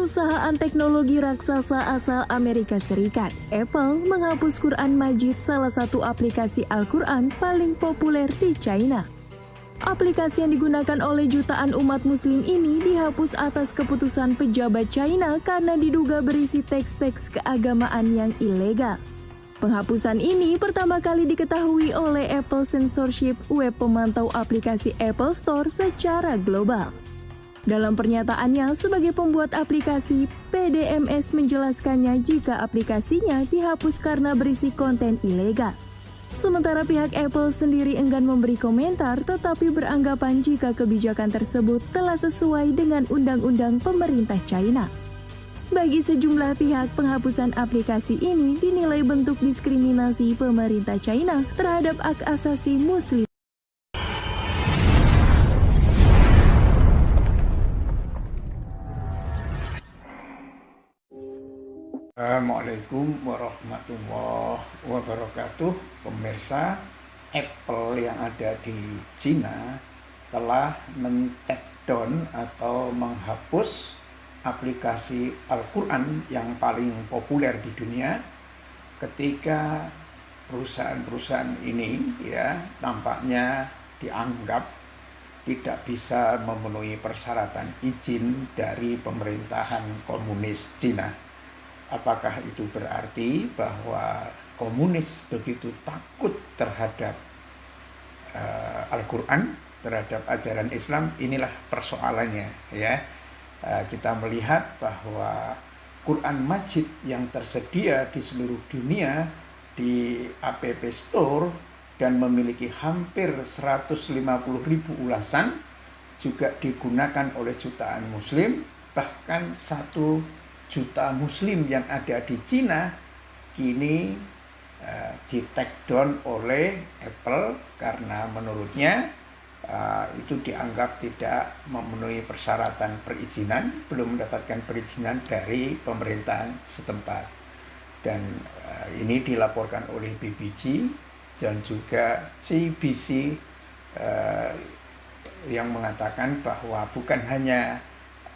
Perusahaan teknologi raksasa asal Amerika Serikat, Apple, menghapus Quran Majid, salah satu aplikasi Al-Quran paling populer di China. Aplikasi yang digunakan oleh jutaan umat muslim ini dihapus atas keputusan pejabat China karena diduga berisi teks-teks keagamaan yang ilegal. Penghapusan ini pertama kali diketahui oleh Apple Censorship, web pemantau aplikasi Apple Store secara global. Dalam pernyataannya sebagai pembuat aplikasi, PDMS menjelaskannya jika aplikasinya dihapus karena berisi konten ilegal. Sementara pihak Apple sendiri enggan memberi komentar, tetapi beranggapan jika kebijakan tersebut telah sesuai dengan undang-undang pemerintah China. Bagi sejumlah pihak, penghapusan aplikasi ini dinilai bentuk diskriminasi pemerintah China terhadap hak asasi Muslim. Assalamualaikum warahmatullahi wabarakatuh. Pemirsa, Apple yang ada di Cina telah men-take down atau menghapus aplikasi Al-Quran yang paling populer di dunia ketika perusahaan-perusahaan ini tampaknya dianggap tidak bisa memenuhi persyaratan izin dari pemerintahan komunis Cina. Apakah itu berarti bahwa komunis begitu takut terhadap Al-Quran, terhadap ajaran Islam? Inilah persoalannya, ya. Kita melihat bahwa Quran Majid yang tersedia di seluruh dunia di App Store dan memiliki hampir 150.000 ulasan juga digunakan oleh jutaan muslim, bahkan 1 juta muslim yang ada di Cina kini di-take down oleh Apple karena menurutnya itu dianggap tidak memenuhi persyaratan perizinan, belum mendapatkan perizinan dari pemerintahan setempat. Dan ini dilaporkan oleh BBC dan juga CBC yang mengatakan bahwa bukan hanya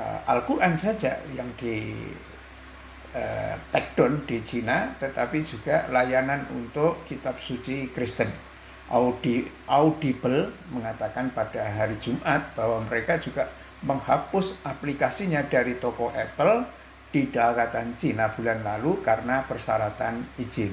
Al-Quran saja yang di take down di Cina, tetapi juga layanan untuk kitab suci Kristen. Audible mengatakan pada hari Jumat bahwa mereka juga menghapus aplikasinya dari toko Apple di daratan Cina bulan lalu karena persyaratan izin.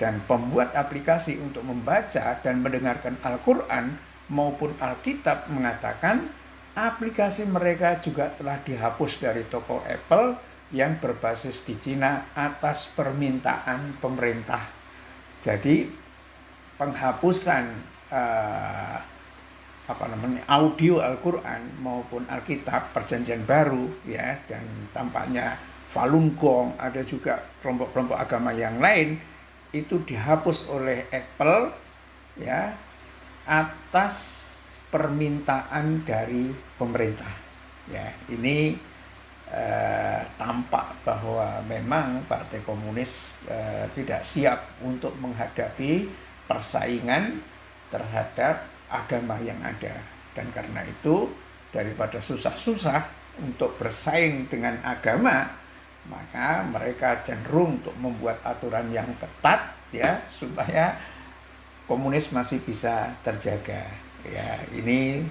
Dan pembuat aplikasi untuk membaca dan mendengarkan Al-Quran maupun Alkitab mengatakan aplikasi mereka juga telah dihapus dari toko Apple yang berbasis di Cina atas permintaan pemerintah. Jadi penghapusan audio Al-Quran maupun Alkitab Perjanjian Baru, ya, dan tampaknya Falun Gong, ada juga kelompok-kelompok agama yang lain, itu dihapus oleh Apple, ya, atas permintaan dari pemerintah. Ya, ini tampak bahwa memang Partai Komunis tidak siap untuk menghadapi persaingan terhadap agama yang ada. Dan karena itu, daripada susah-susah untuk bersaing dengan agama, maka mereka cenderung untuk membuat aturan yang ketat, ya, supaya komunis masih bisa terjaga. Ya, ini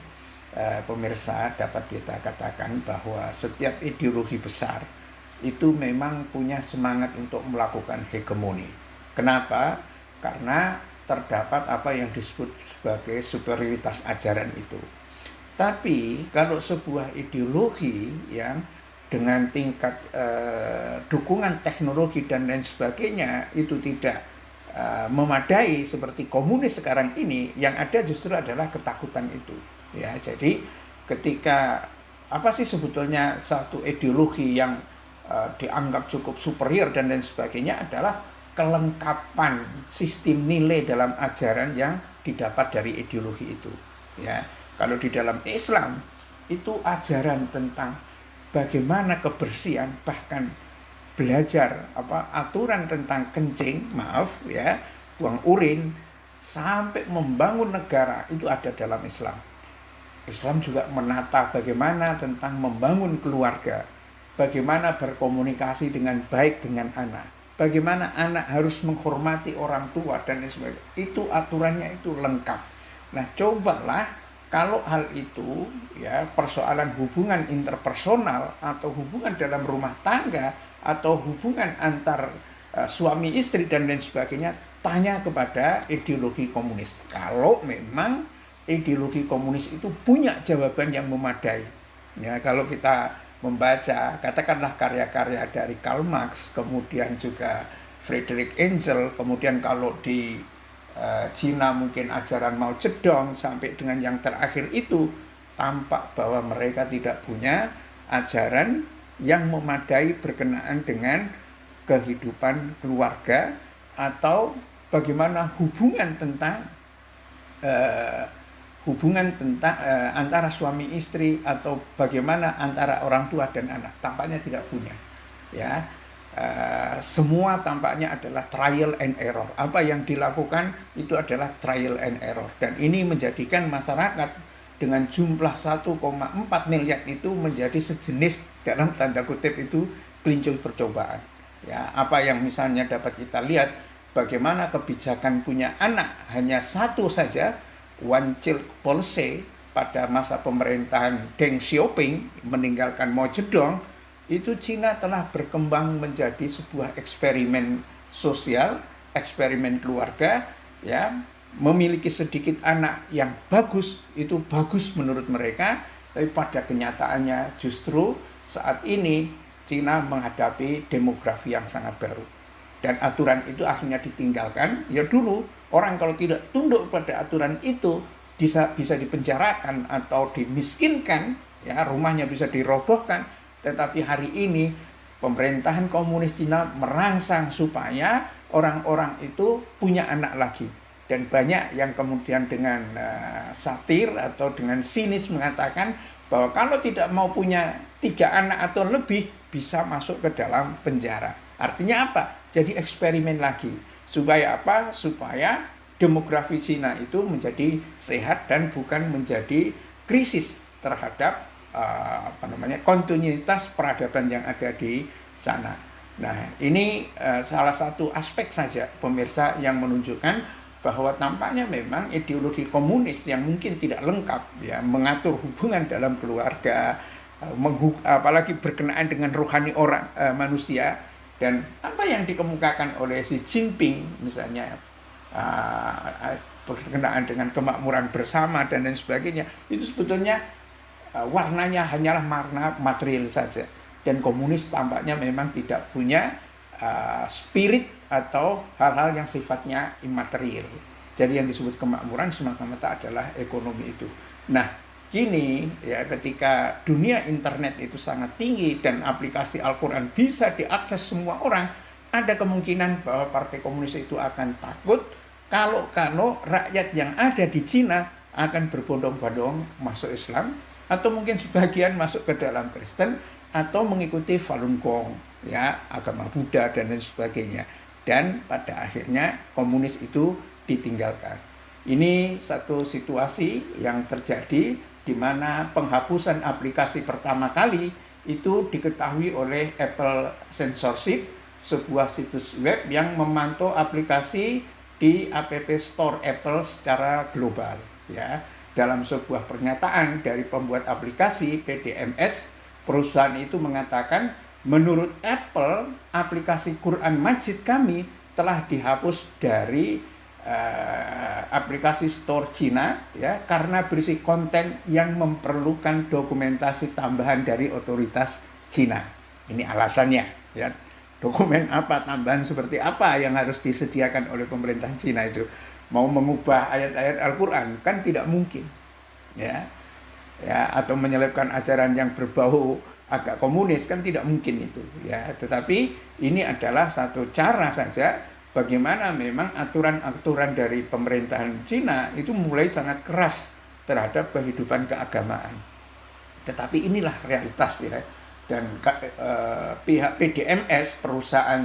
pemirsa, dapat kita katakan bahwa setiap ideologi besar itu memang punya semangat untuk melakukan hegemoni. Kenapa? Karena terdapat apa yang disebut sebagai superioritas ajaran itu. Tapi kalau sebuah ideologi yang dengan tingkat dukungan teknologi dan lain sebagainya itu tidak memadai seperti komunis sekarang ini, yang ada justru adalah ketakutan itu. Ya, jadi ketika apa sih sebetulnya satu ideologi yang dianggap cukup superior dan lain sebagainya adalah kelengkapan sistem nilai dalam ajaran yang didapat dari ideologi itu. Ya, kalau di dalam Islam itu ajaran tentang bagaimana kebersihan, bahkan belajar aturan tentang kencing, buang urin, sampai membangun negara itu ada dalam Islam. Islam juga menata bagaimana tentang membangun keluarga. bagaimana berkomunikasi dengan baik dengan anak, bagaimana anak harus menghormati orang tua dan lain sebagainya. Itu aturannya itu lengkap. Nah, cobalah kalau hal itu ya, persoalan hubungan interpersonal atau hubungan dalam rumah tangga atau hubungan antar suami istri dan lain sebagainya, tanya kepada ideologi komunis. Kalau memang ideologi komunis itu punya jawaban yang memadai. Ya, kalau kita membaca katakanlah karya-karya dari Karl Marx, kemudian juga Friedrich Engels, kemudian kalau di Cina mungkin ajaran Mao Zedong, sampai dengan yang terakhir itu, tampak bahwa mereka tidak punya ajaran yang memadai berkenaan dengan kehidupan keluarga atau bagaimana hubungan tentang antara suami istri atau bagaimana antara orang tua dan anak. Tampaknya tidak punya, ya. Semua tampaknya adalah trial and error. Apa yang dilakukan itu adalah trial and error, dan ini menjadikan masyarakat dengan jumlah 1,4 miliar itu menjadi sejenis, dalam tanda kutip itu, kelinci percobaan. Ya, apa yang misalnya dapat kita lihat, bagaimana kebijakan punya anak hanya satu saja, one child policy, pada masa pemerintahan Deng Xiaoping meninggalkan Mao Zedong. Itu Cina telah berkembang menjadi sebuah eksperimen sosial, eksperimen keluarga, ya, memiliki sedikit anak yang bagus, itu bagus menurut mereka, tapi pada kenyataannya justru saat ini Cina menghadapi demografi yang sangat baru. Dan aturan itu akhirnya ditinggalkan. Ya, dulu orang kalau tidak tunduk pada aturan itu bisa dipenjarakan atau dimiskinkan, ya, rumahnya bisa dirobohkan. Tetapi hari ini pemerintahan komunis Cina merangsang supaya orang-orang itu punya anak lagi. Dan banyak yang kemudian dengan satir atau dengan sinis mengatakan bahwa kalau tidak mau punya 3 anak atau lebih, bisa masuk ke dalam penjara. Artinya apa? Jadi eksperimen lagi. Supaya apa? Supaya demografi Cina itu menjadi sehat dan bukan menjadi krisis terhadap kontinuitas peradaban yang ada di sana. Nah, ini salah satu aspek saja, pemirsa, yang menunjukkan bahwa tampaknya memang ideologi komunis yang mungkin tidak lengkap, ya, mengatur hubungan dalam keluarga, apalagi berkenaan dengan rohani orang, manusia, dan apa yang dikemukakan oleh Xi Jinping misalnya, berkenaan dengan kemakmuran bersama dan lain sebagainya, itu sebetulnya warnanya hanyalah warna material saja. Dan komunis tampaknya memang tidak punya spirit atau hal-hal yang sifatnya imaterial. Jadi yang disebut kemakmuran semata-mata adalah ekonomi itu. Nah, kini ya, ketika dunia internet itu sangat tinggi dan aplikasi Al-Quran bisa diakses semua orang, ada kemungkinan bahwa Partai Komunis itu akan takut kalau rakyat yang ada di Cina akan berbondong-bondong masuk Islam, atau mungkin sebagian masuk ke dalam Kristen, atau mengikuti Falun Gong, ya, agama Buddha dan lain sebagainya. Dan pada akhirnya komunis itu ditinggalkan. Ini satu situasi yang terjadi di mana penghapusan aplikasi pertama kali itu diketahui oleh Apple Censorship, sebuah situs web yang memantau aplikasi di App Store Apple secara global, ya. Dalam sebuah pernyataan dari pembuat aplikasi PDMS, perusahaan itu mengatakan, menurut Apple, aplikasi Quran Majid kami telah dihapus dari aplikasi store Cina, ya, karena berisi konten yang memerlukan dokumentasi tambahan dari otoritas Cina. Ini alasannya, ya. Dokumen apa, tambahan seperti apa yang harus disediakan oleh pemerintah Cina itu? Mau mengubah ayat-ayat Al-Quran kan tidak mungkin, ya, atau menyelipkan ajaran yang berbau agak komunis kan tidak mungkin itu, ya. Tetapi ini adalah satu cara saja bagaimana memang aturan-aturan dari pemerintahan Cina itu mulai sangat keras terhadap kehidupan keagamaan. Tetapi inilah realitas, ya. Dan pihak PDMS, perusahaan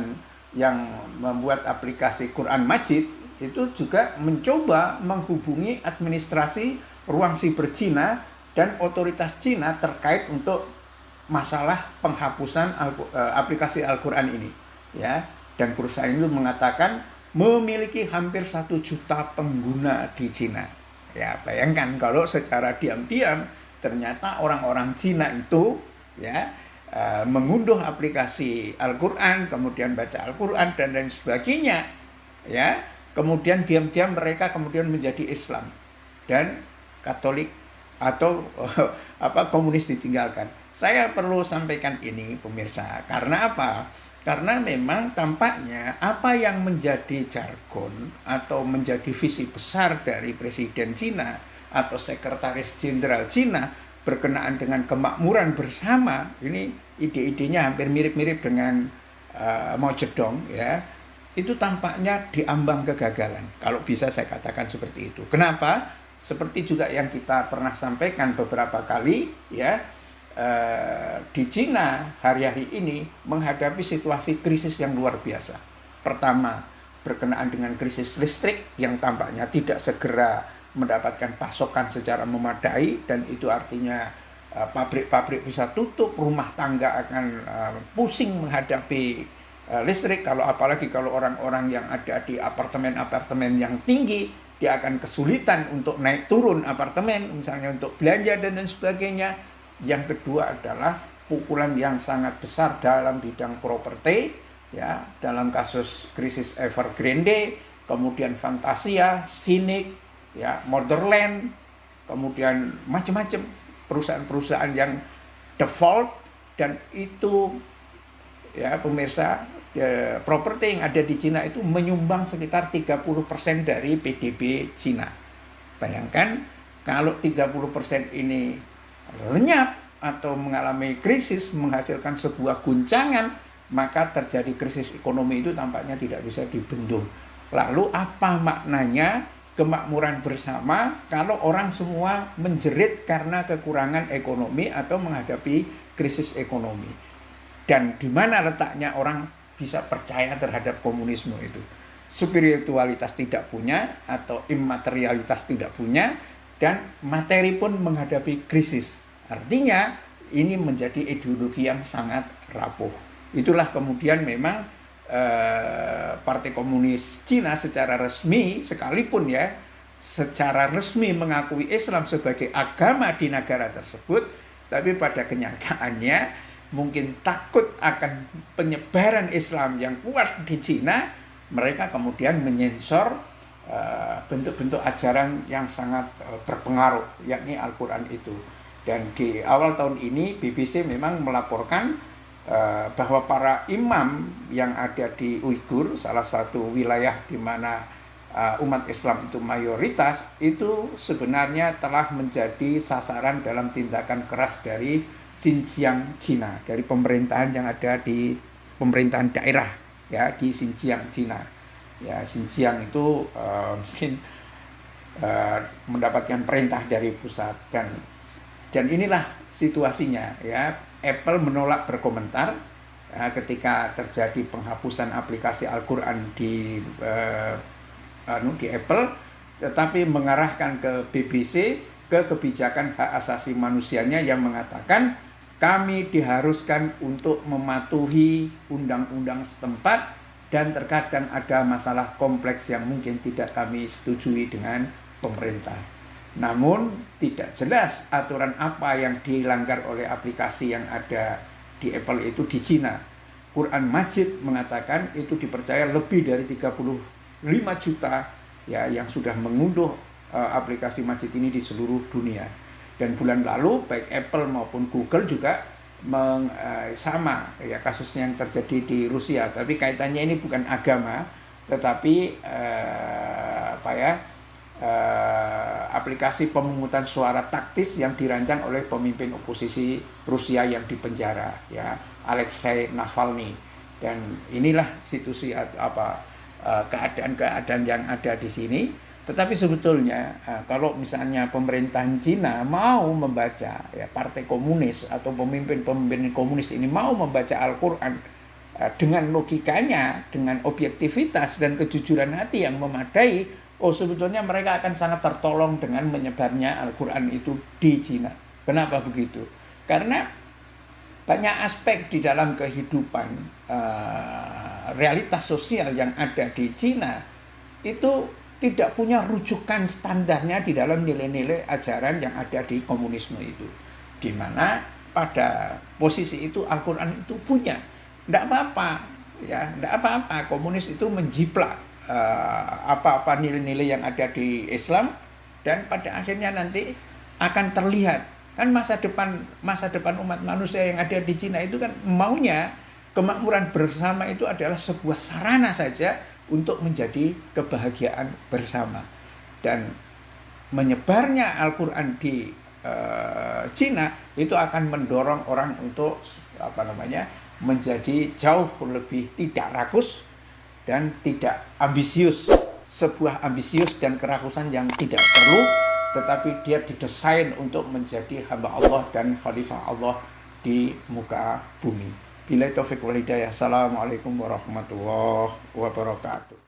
yang membuat aplikasi Quran Majid, itu juga mencoba menghubungi administrasi ruang siber Cina dan otoritas Cina terkait untuk masalah penghapusan aplikasi Al-Quran ini, ya. Dan perusahaan itu mengatakan memiliki hampir 1 juta pengguna di Cina. Ya, bayangkan kalau secara diam-diam ternyata orang-orang Cina itu, ya, mengunduh aplikasi Al-Quran, kemudian baca Al-Quran dan lain sebagainya, ya. Kemudian diam-diam mereka kemudian menjadi Islam dan Katolik atau komunis ditinggalkan. Saya perlu sampaikan ini pemirsa, karena apa? Karena memang tampaknya apa yang menjadi jargon atau menjadi visi besar dari Presiden Cina atau Sekretaris Jenderal Cina berkenaan dengan kemakmuran bersama, ini ide-idenya hampir mirip-mirip dengan Mao Zedong, ya. Itu tampaknya diambang kegagalan. Kalau bisa saya katakan seperti itu. Kenapa? Seperti juga yang kita pernah sampaikan beberapa kali, ya, di Cina hari-hari ini menghadapi situasi krisis yang luar biasa. Pertama, berkenaan dengan krisis listrik yang tampaknya tidak segera mendapatkan pasokan secara memadai, dan itu artinya pabrik-pabrik bisa tutup, rumah tangga akan pusing menghadapi listrik. Apalagi kalau orang-orang yang ada di apartemen-apartemen yang tinggi, dia akan kesulitan untuk naik turun apartemen, misalnya untuk belanja dan lain sebagainya. Yang kedua adalah pukulan yang sangat besar dalam bidang properti, ya, dalam kasus krisis Evergrande, kemudian Fantasia, Sinik, ya, Motherland, kemudian macam-macam perusahaan-perusahaan yang default, dan itu, ya pemirsa, properti yang ada di Cina itu menyumbang sekitar 30% dari PDB Cina. Bayangkan kalau 30% ini lenyap atau mengalami krisis, menghasilkan sebuah guncangan, maka terjadi krisis ekonomi itu tampaknya tidak bisa dibendung. Lalu apa maknanya kemakmuran bersama kalau orang semua menjerit karena kekurangan ekonomi atau menghadapi krisis ekonomi? Dan di mana letaknya orang bisa percaya terhadap komunisme itu? Spiritualitas tidak punya atau immaterialitas tidak punya, dan materi pun menghadapi krisis. Artinya ini menjadi ideologi yang sangat rapuh. Itulah kemudian memang Partai Komunis Cina secara resmi, sekalipun ya secara resmi mengakui Islam sebagai agama di negara tersebut, tapi pada kenyataannya mungkin takut akan penyebaran Islam yang kuat di Cina, mereka kemudian menyensor bentuk-bentuk ajaran yang sangat berpengaruh, yakni Al-Quran itu. Dan di awal tahun ini BBC memang melaporkan bahwa para imam yang ada di Uighur, salah satu wilayah di mana umat Islam itu mayoritas, itu sebenarnya telah menjadi sasaran dalam tindakan keras dari Xinjiang Cina, dari pemerintahan yang ada di pemerintahan daerah, ya, di Xinjiang Cina. Ya, Xinjiang itu mungkin mendapatkan perintah dari pusat, dan inilah situasinya, ya. Apple menolak berkomentar ketika terjadi penghapusan aplikasi Al-Quran di Apple, tetapi mengarahkan ke BBC, ke kebijakan hak asasi manusianya yang mengatakan kami diharuskan untuk mematuhi undang-undang setempat, dan terkadang ada masalah kompleks yang mungkin tidak kami setujui dengan pemerintah. Namun tidak jelas aturan apa yang dilanggar oleh aplikasi yang ada di Apple itu di Cina. Quran Majid mengatakan itu dipercaya lebih dari 35 juta, ya, yang sudah mengunduh aplikasi Majid ini di seluruh dunia. Dan bulan lalu baik Apple maupun Google juga sama, ya, kasusnya yang terjadi di Rusia, tapi kaitannya ini bukan agama, tetapi aplikasi pemungutan suara taktis yang dirancang oleh pemimpin oposisi Rusia yang dipenjara, ya, Alexei Navalny. Dan inilah situasi keadaan-keadaan yang ada di sini. Tetapi sebetulnya kalau misalnya pemerintahan Cina mau membaca, ya, Partai Komunis atau pemimpin-pemimpin komunis ini mau membaca Al-Quran dengan logikanya, dengan objektivitas dan kejujuran hati yang memadai, sebetulnya mereka akan sangat tertolong dengan menyebarnya Al-Quran itu di Cina. Kenapa begitu? Karena banyak aspek di dalam kehidupan realitas sosial yang ada di Cina itu tidak punya rujukan standarnya di dalam nilai-nilai ajaran yang ada di komunisme itu. Di mana pada posisi itu Al-Quran itu punya. Tidak apa-apa, ya, tidak apa-apa. Komunis itu menjiplak apa-apa nilai-nilai yang ada di Islam, dan pada akhirnya nanti akan terlihat kan masa depan umat manusia yang ada di Cina itu kan maunya kemakmuran bersama itu adalah sebuah sarana saja untuk menjadi kebahagiaan bersama. Dan menyebarnya Al-Quran di Cina itu akan mendorong orang untuk menjadi jauh lebih tidak rakus dan tidak ambisius. Sebuah ambisius dan kerakusan yang tidak perlu, tetapi dia didesain untuk menjadi hamba Allah dan khalifah Allah di muka bumi. Billahi taufiq wal hidayah. Assalamualaikum warahmatullahi wabarakatuh.